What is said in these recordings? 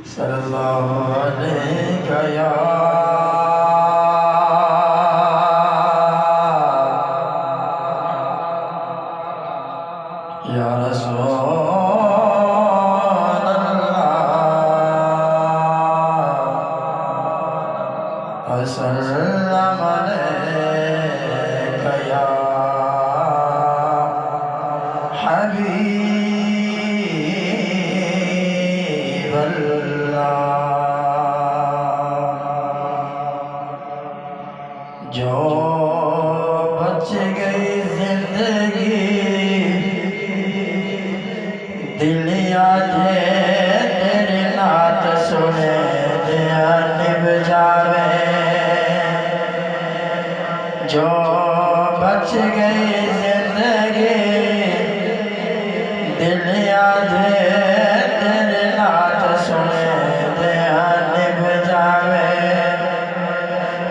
सल्लल्लाहु अलैहि या रसूल अल्लाह वसल्लम अलैका या हबीब अल्लाह। जो बच गई जिंदगी दिल आजे तेरी नात सुने दिया निभ जावे। जो बच गई जिंदगी दिल आजे तेरी नात सुने दिया निभ जावे।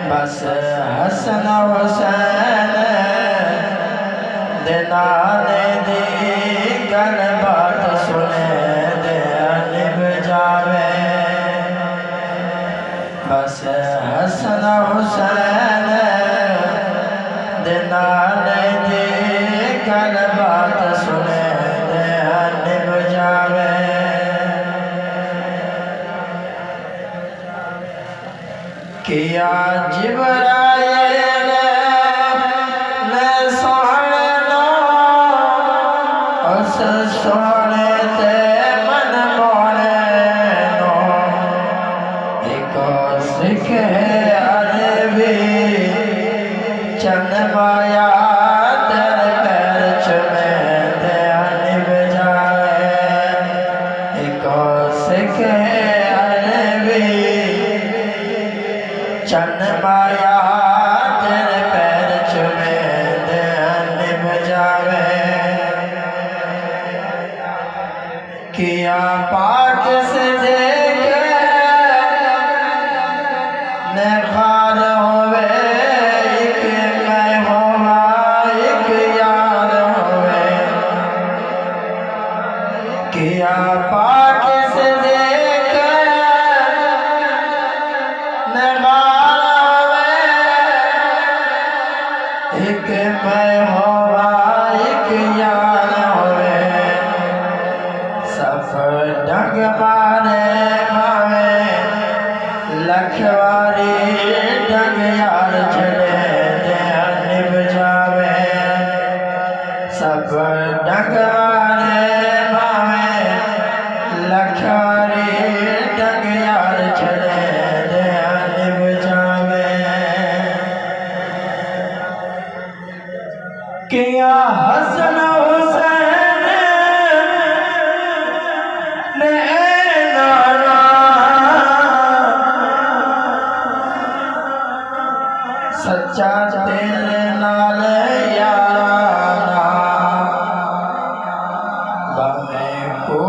बस हसन हुसैन दिनाने दी गल बात सुने दिया निभ जावे। बस हसन हुसैन दिनाने दी गल बात सुने दिया निभ जावे। किया जिब्राइल ने सोहना उस सोने ते मन मोने नो एक सिख अरबी चंद माया तेरे पैर चुमे दिया निभ जावे। एक सिख अरबी चंद माया तेरे पैर चुमे दिया निभ जावे। किया पाक से देखे नेखार होवे एक मैं होवा एक यार होवे। किया पाक से देखे नेखार होवे एक मैं होवा एक यार होवे। सब डग मारे मावे लखवारी डग यार चले दिया निभ जावे। सब डग मारे मावे लखवारी डग यार चले दिया निभ जावे। किया हसन हुसैन ने नाना सच्चा तेरे नाल याराना बामे को